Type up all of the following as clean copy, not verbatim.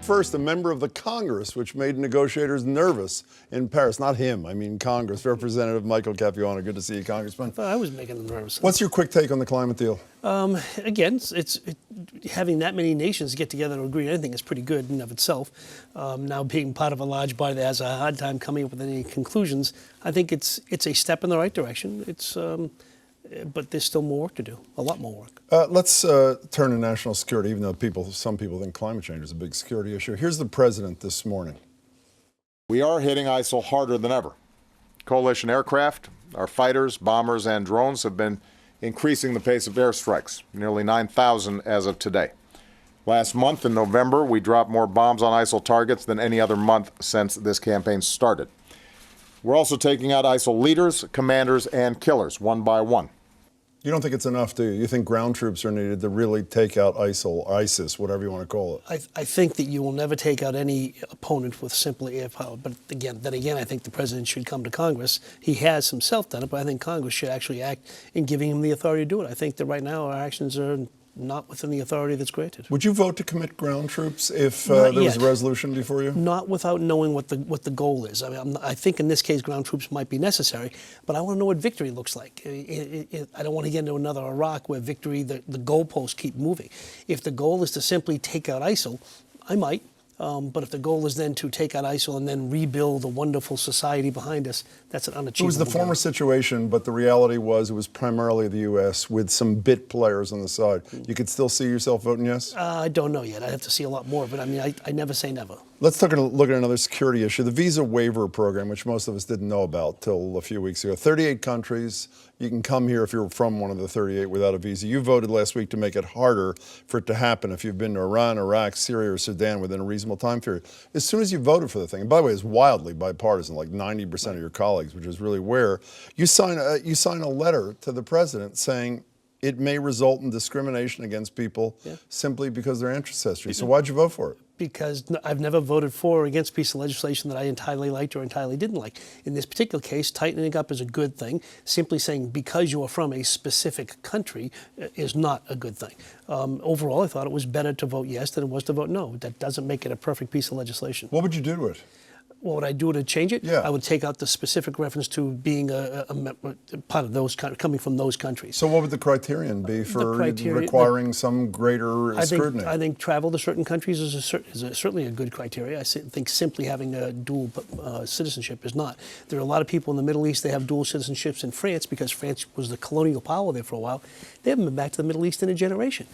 First, a member of the Congress, which made negotiators nervous in Paris. Not him, I mean Congress. Representative Michael Capuano. Good to see you, Congressman. I was making them nervous. What's your quick take on the climate deal? Again, having that many nations get together to agree on anything is pretty good in and of itself. Now, being part of a large body that has a hard time coming up with any conclusions, I think it's a step in the right direction. But there's still more work to do, a lot more work. Let's turn to national security, even though some people think climate change is a big security issue. Here's the president this morning. We are hitting ISIL harder than ever. Coalition aircraft, our fighters, bombers, and drones have been increasing the pace of airstrikes, nearly 9,000 as of today. Last month in November, we dropped more bombs on ISIL targets than any other month since this campaign started. We're also taking out ISIL leaders, commanders, and killers one by one. You don't think it's enough, do you? You think ground troops are needed to really take out ISIL, or ISIS, whatever you want to call it? I think that you will never take out any opponent with simply air power. But again, I think the president should come to Congress. He has himself done it, but I think Congress should actually act in giving him the authority to do it. I think that right now our actions are not within the authority that's granted. Would you vote to commit ground troops if there was a resolution before you? Not without knowing what the goal is. I mean, I think in this case ground troops might be necessary, but I want to know what victory looks like. I don't want to get into another Iraq where victory, the goalposts keep moving. If the goal is to simply take out ISIL, I might. But if the goal is then to take out ISIL and then rebuild a wonderful society behind us, that's an unachievable It was the former situation, but the reality was it was primarily the U.S. with some bit players on the side. You could still see yourself voting yes? I don't know yet. I'd have to see a lot more, but I mean, I never say never. Let's take a look at another security issue, the visa waiver program, which most of us didn't know about till a few weeks ago. 38 countries. You can come here if you're from one of the 38 without a visa. You voted last week to make it harder for it to happen if you've been to Iran, Iraq, Syria, or Sudan within a reasonable time period. As soon as you voted for the thing, and by the way, it's wildly bipartisan, like 90% of your colleagues, which is really rare, you sign a letter to the president saying it may result in discrimination against people simply because of their ancestry. So why'd you vote for it? Because I've never voted for or against a piece of legislation that I entirely liked or entirely didn't like. In this particular case, tightening up is a good thing. Simply saying because you are from a specific country is not a good thing. Overall, I thought it was better to vote yes than it was to vote no. That doesn't make it a perfect piece of legislation. What would you do to it? What would I do to change it? Yeah. I would take out the specific reference to being a part of those coming from those countries. So what would the criterion be for requiring some greater scrutiny? I think travel to certain countries is certainly a good criteria. I think simply having a dual citizenship is not. There are a lot of people in the Middle East that have dual citizenships in France because France was the colonial power there for a while. They haven't been back to the Middle East in a generation.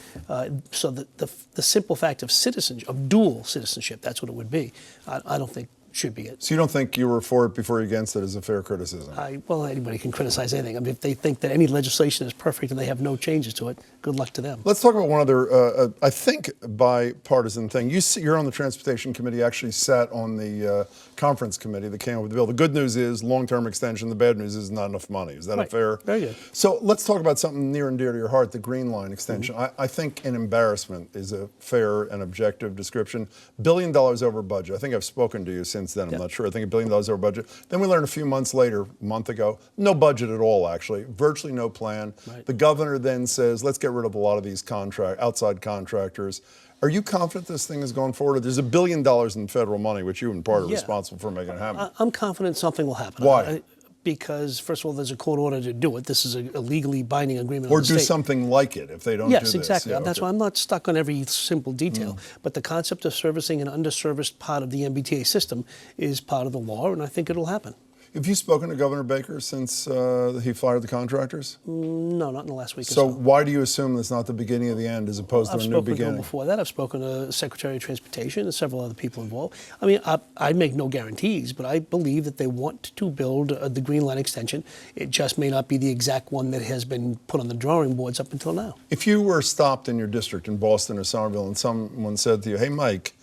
So the simple fact of dual citizenship, that's what it would be. I don't think should be it. So you don't think you were for it before you're against it is a fair criticism? Well, anybody can criticize anything. I mean, if they think that any legislation is perfect and they have no changes to it, good luck to them. Let's talk about one other, I think, bipartisan thing. You're on the Transportation Committee, actually sat on the conference committee that came up with the bill. The good news is long-term extension. The bad news is not enough money. Is that a fair? Very good. So let's talk about something near and dear to your heart, the Green Line extension. I think an embarrassment is a fair and objective description. $1 billion over budget. I think I've spoken to you since then. I'm not sure. I think $1 billion over budget. Then we learned a few months later, a month ago, no budget at all, actually. Virtually no plan. Right. The governor then says, let's get rid of a lot of these outside contractors. Are you confident this thing is going forward? There's $1 billion in federal money, which you and part are responsible for making it happen. I'm confident something will happen. Why? Because, first of all, there's a court order to do it. This is a legally binding agreement. Or do something like it if they don't do this. Yes, exactly. Yeah, that's why I'm not stuck on every simple detail. But the concept of servicing an underserviced part of the MBTA system is part of the law, and I think it'll happen. Have you spoken to Governor Baker since he fired the contractors? No, not in the last week or so. So why do you assume that's not the beginning of the end as opposed to a new beginning? I've spoken to him before that. I've spoken to Secretary of Transportation and several other people involved. I mean, I make no guarantees, but I believe that they want to build the Green Line extension. It just may not be the exact one that has been put on the drawing boards up until now. If you were stopped in your district in Boston or Somerville and someone said to you, hey, Mike,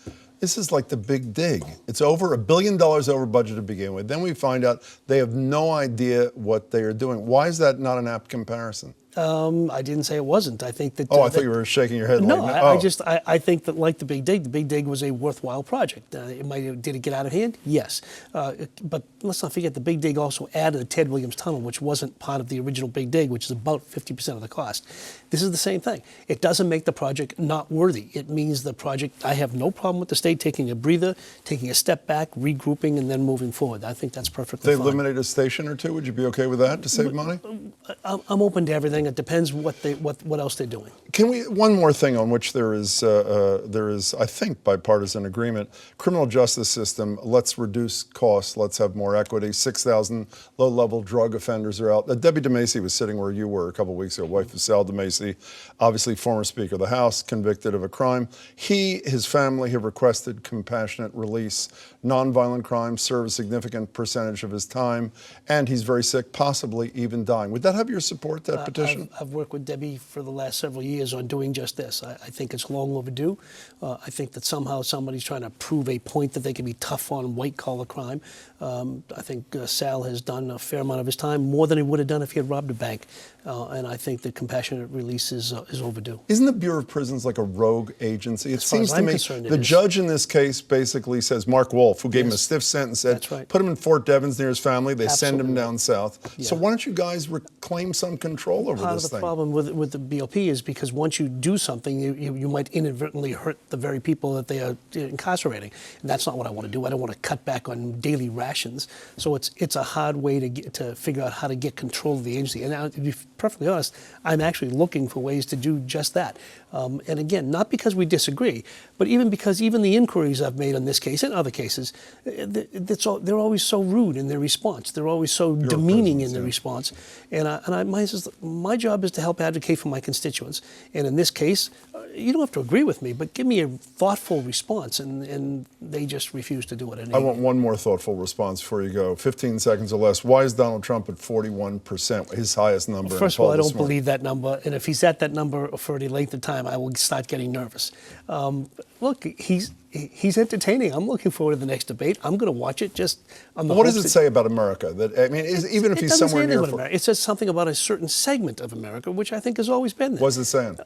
this is like the big dig. It's over $1 billion over budget to begin with. Then we find out they have no idea what they are doing. Why is that not an apt comparison? I didn't say it wasn't. I think that. Oh, I thought you were shaking your head. No, like, I think that like the Big Dig was a worthwhile project. Did it get out of hand? Yes. But let's not forget the Big Dig also added the Ted Williams Tunnel, which wasn't part of the original Big Dig, which is about 50% of the cost. This is the same thing. It doesn't make the project not worthy. It means the project, I have no problem with the state taking a breather, taking a step back, regrouping, and then moving forward. I think that's perfectly they fine. eliminate a station or two. Would you be okay with that to save money? I'm open to everything. It depends what else they're doing. Can we, one more thing on which there is, I think, bipartisan agreement. Criminal justice system, let's reduce costs, let's have more equity. 6,000 low-level drug offenders are out. Debbie DeMacy was sitting where you were a couple of weeks ago, wife of Sal DeMacy, obviously former Speaker of the House, convicted of a crime. His family have requested compassionate release. Nonviolent crimes serve a significant percentage of his time, and he's very sick, possibly even dying. Would that have your support, that petition? I've worked with Debbie for the last several years on doing just this. I think it's long overdue. I think that somehow somebody's trying to prove a point that they can be tough on white-collar crime. I think Sal has done a fair amount of his time, more than he would have done if he had robbed a bank. And I think the compassionate release is overdue. Isn't the Bureau of Prisons like a rogue agency? It far as seems to I'm me concerned, it the is. judge in this case basically says, Mark Wolf, who gave him a Yes. stiff sentence, said, That's right. put him in Fort Devens near his family. They send him Absolutely. down south. So Yeah. why don't you guys reclaim some control over Part this of the thing? problem with the BOP is because once you do something, you might inadvertently hurt the very people that they are incarcerating, and that's not what I want to do. I don't want to cut back on daily rations. So it's a hard way to figure out how to get control of the agency. And now, to be perfectly honest, I'm actually looking for ways to do just that. And again, not because we disagree, but because even the inquiries I've made on this case and other cases, they're always so rude in their response. They're always so demeaning in their response. And my job is to help advocate for my constituents. And in this case, you don't have to agree with me, but give me a thoughtful response. And they just refuse to do it. I want one more thoughtful response before you go. 15 seconds or less. Why is Donald Trump at 41%, his highest number? First of all, I don't believe that number. And if he's at that number for any length of time, I will start getting nervous. Look, he's entertaining. I'm looking forward to the next debate. I'm going to watch it just on the What does hopes it that- say about America? That I mean, even if It he's doesn't somewhere say near. anything about America. It says something about a certain segment of America, which I think has always been there. What's it saying?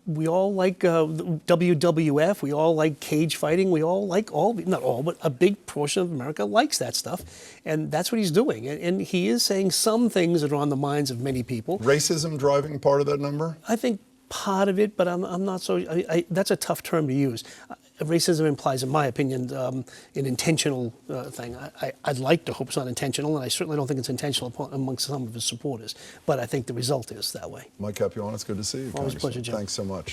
We all like WWF. We all like cage fighting. We all like not all, but a big portion of America likes that stuff. And that's what he's doing. And he is saying some things that are on the minds of many people. Racism driving part of that number? I think part of it, but I'm not so. That's a tough term to use. Racism implies, in my opinion, an intentional thing. I'd like to hope it's not intentional, and I certainly don't think it's intentional amongst some of his supporters. But I think the result is that way. Mike Capuano, it's good to see you. Always a Congressman. pleasure, Jim. Thanks so much.